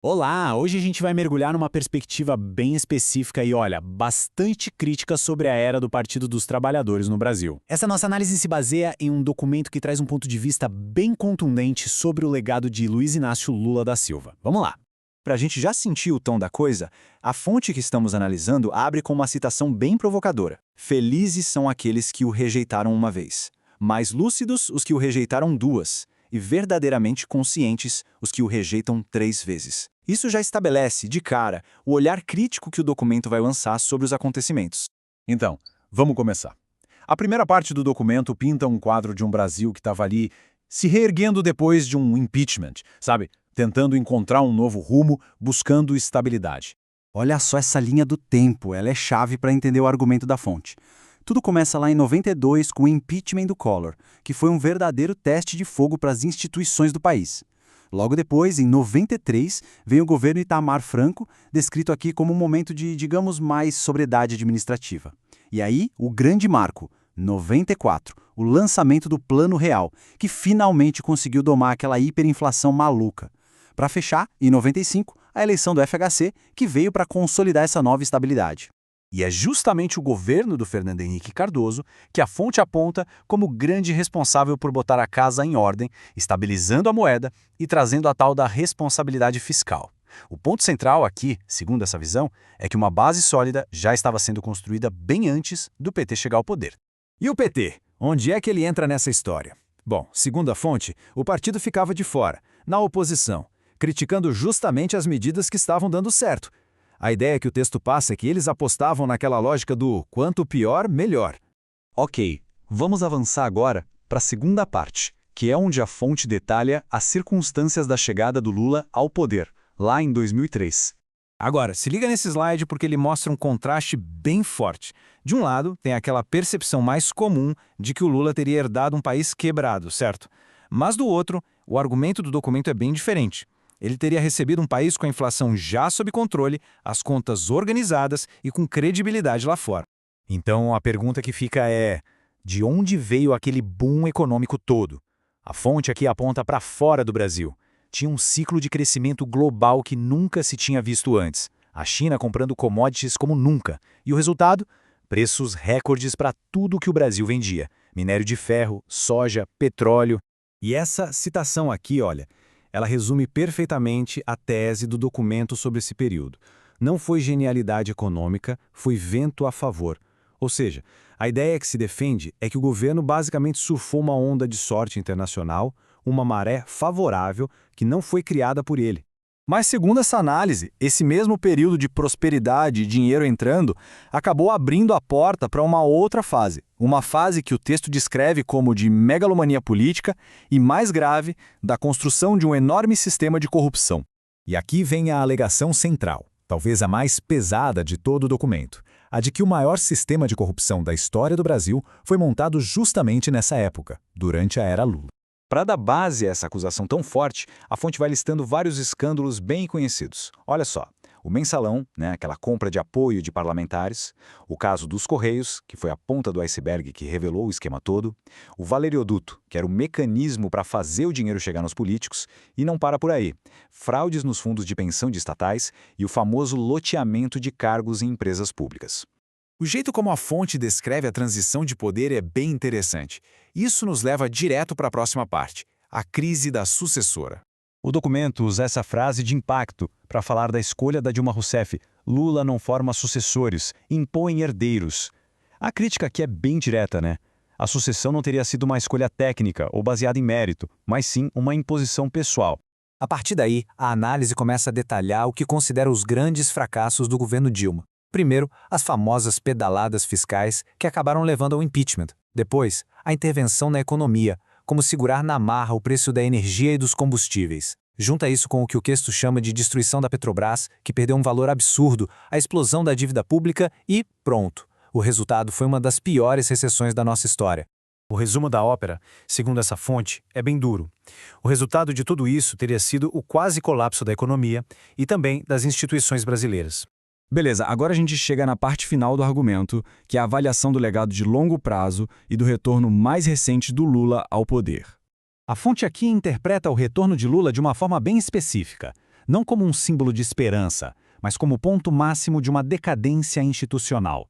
Olá, hoje a gente vai mergulhar numa perspectiva bem específica e, olha, bastante crítica sobre a era do Partido dos Trabalhadores no Brasil. Essa nossa análise se baseia em um documento que traz um ponto de vista bem contundente sobre o legado de Luiz Inácio Lula da Silva. Vamos lá. Para a gente já sentir o tom da coisa, a fonte que estamos analisando abre com uma citação bem provocadora. Felizes são aqueles que o rejeitaram uma vez, mais lúcidos os que o rejeitaram duas, e verdadeiramente conscientes os que o rejeitam 3 vezes. Isso já estabelece, de cara, o olhar crítico que o documento vai lançar sobre os acontecimentos. Então, vamos começar. A primeira parte do documento pinta um quadro de um Brasil que estava ali se reerguendo depois de um impeachment, sabe? Tentando encontrar um novo rumo, buscando estabilidade. Olha só essa linha do tempo, ela é chave para entender o argumento da fonte. Tudo começa lá em 92 com o impeachment do Collor, que foi um verdadeiro teste de fogo para as instituições do país. Logo depois, em 93, vem o governo Itamar Franco, descrito aqui como um momento de, digamos, mais sobriedade administrativa. E aí, o grande marco, 94, o lançamento do Plano Real, que finalmente conseguiu domar aquela hiperinflação maluca. Para fechar, em 95, a eleição do FHC, que veio para consolidar essa nova estabilidade. E é justamente o governo do Fernando Henrique Cardoso que a fonte aponta como grande responsável por botar a casa em ordem, estabilizando a moeda e trazendo a tal da responsabilidade fiscal. O ponto central aqui, segundo essa visão, é que uma base sólida já estava sendo construída bem antes do PT chegar ao poder. E o PT? Onde é que ele entra nessa história? Bom, segundo a fonte, o partido ficava de fora, na oposição, criticando justamente as medidas que estavam dando certo. A ideia que o texto passa é que eles apostavam naquela lógica do quanto pior, melhor. Ok, vamos avançar agora para a segunda parte, que é onde a fonte detalha as circunstâncias da chegada do Lula ao poder, lá em 2003. Agora, se liga nesse slide porque ele mostra um contraste bem forte. De um lado, tem aquela percepção mais comum de que o Lula teria herdado um país quebrado, certo? Mas do outro, o argumento do documento é bem diferente. Ele teria recebido um país com a inflação já sob controle, as contas organizadas e com credibilidade lá fora. Então, a pergunta que fica é: de onde veio aquele boom econômico todo? A fonte aqui aponta para fora do Brasil. Tinha um ciclo de crescimento global que nunca se tinha visto antes. A China comprando commodities como nunca. E o resultado? Preços recordes para tudo que o Brasil vendia. Minério de ferro, soja, petróleo. E essa citação aqui, olha, ela resume perfeitamente a tese do documento sobre esse período. Não foi genialidade econômica, foi vento a favor. Ou seja, a ideia que se defende é que o governo basicamente surfou uma onda de sorte internacional, uma maré favorável que não foi criada por ele. Mas segundo essa análise, esse mesmo período de prosperidade e dinheiro entrando acabou abrindo a porta para uma outra fase. Uma fase que o texto descreve como de megalomania política e, mais grave, da construção de um enorme sistema de corrupção. E aqui vem a alegação central, talvez a mais pesada de todo o documento, a de que o maior sistema de corrupção da história do Brasil foi montado justamente nessa época, durante a era Lula. Para dar base a essa acusação tão forte, a fonte vai listando vários escândalos bem conhecidos. Olha só, o mensalão, aquela compra de apoio de parlamentares, o caso dos Correios, que foi a ponta do iceberg que revelou o esquema todo, o valerioduto, que era o mecanismo para fazer o dinheiro chegar nos políticos, e não para por aí, fraudes nos fundos de pensão de estatais e o famoso loteamento de cargos em empresas públicas. O jeito como a fonte descreve a transição de poder é bem interessante. Isso nos leva direto para a próxima parte, a crise da sucessora. O documento usa essa frase de impacto para falar da escolha da Dilma Rousseff. Lula não forma sucessores, impõe herdeiros. A crítica aqui é bem direta, né? A sucessão não teria sido uma escolha técnica ou baseada em mérito, mas sim uma imposição pessoal. A partir daí, a análise começa a detalhar o que considera os grandes fracassos do governo Dilma. Primeiro, as famosas pedaladas fiscais que acabaram levando ao impeachment. Depois, a intervenção na economia, como segurar na marra o preço da energia e dos combustíveis. Junta isso com o que o texto chama de destruição da Petrobras, que perdeu um valor absurdo, a explosão da dívida pública e pronto. O resultado foi uma das piores recessões da nossa história. O resumo da ópera, segundo essa fonte, é bem duro. O resultado de tudo isso teria sido o quase colapso da economia e também das instituições brasileiras. Beleza, agora a gente chega na parte final do argumento, que é a avaliação do legado de longo prazo e do retorno mais recente do Lula ao poder. A fonte aqui interpreta o retorno de Lula de uma forma bem específica. não como um símbolo de esperança, mas como ponto máximo de uma decadência institucional.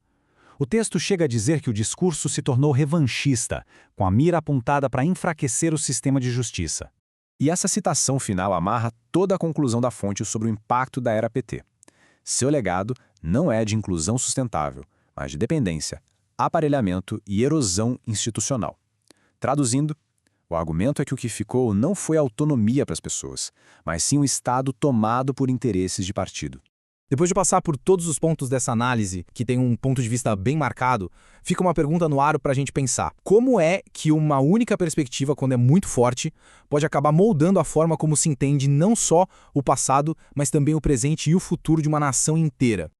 O texto chega a dizer que o discurso se tornou revanchista, com a mira apontada para enfraquecer o sistema de justiça. E essa citação final amarra toda a conclusão da fonte sobre o impacto da era PT. Seu legado não é de inclusão sustentável, mas de dependência, aparelhamento e erosão institucional. Traduzindo, o argumento é que o que ficou não foi autonomia para as pessoas, mas sim um Estado tomado por interesses de partido. Depois de passar por todos os pontos dessa análise, que tem um ponto de vista bem marcado, fica uma pergunta no ar para a gente pensar. Como é que uma única perspectiva, quando é muito forte, pode acabar moldando a forma como se entende não só o passado, mas também o presente e o futuro de uma nação inteira?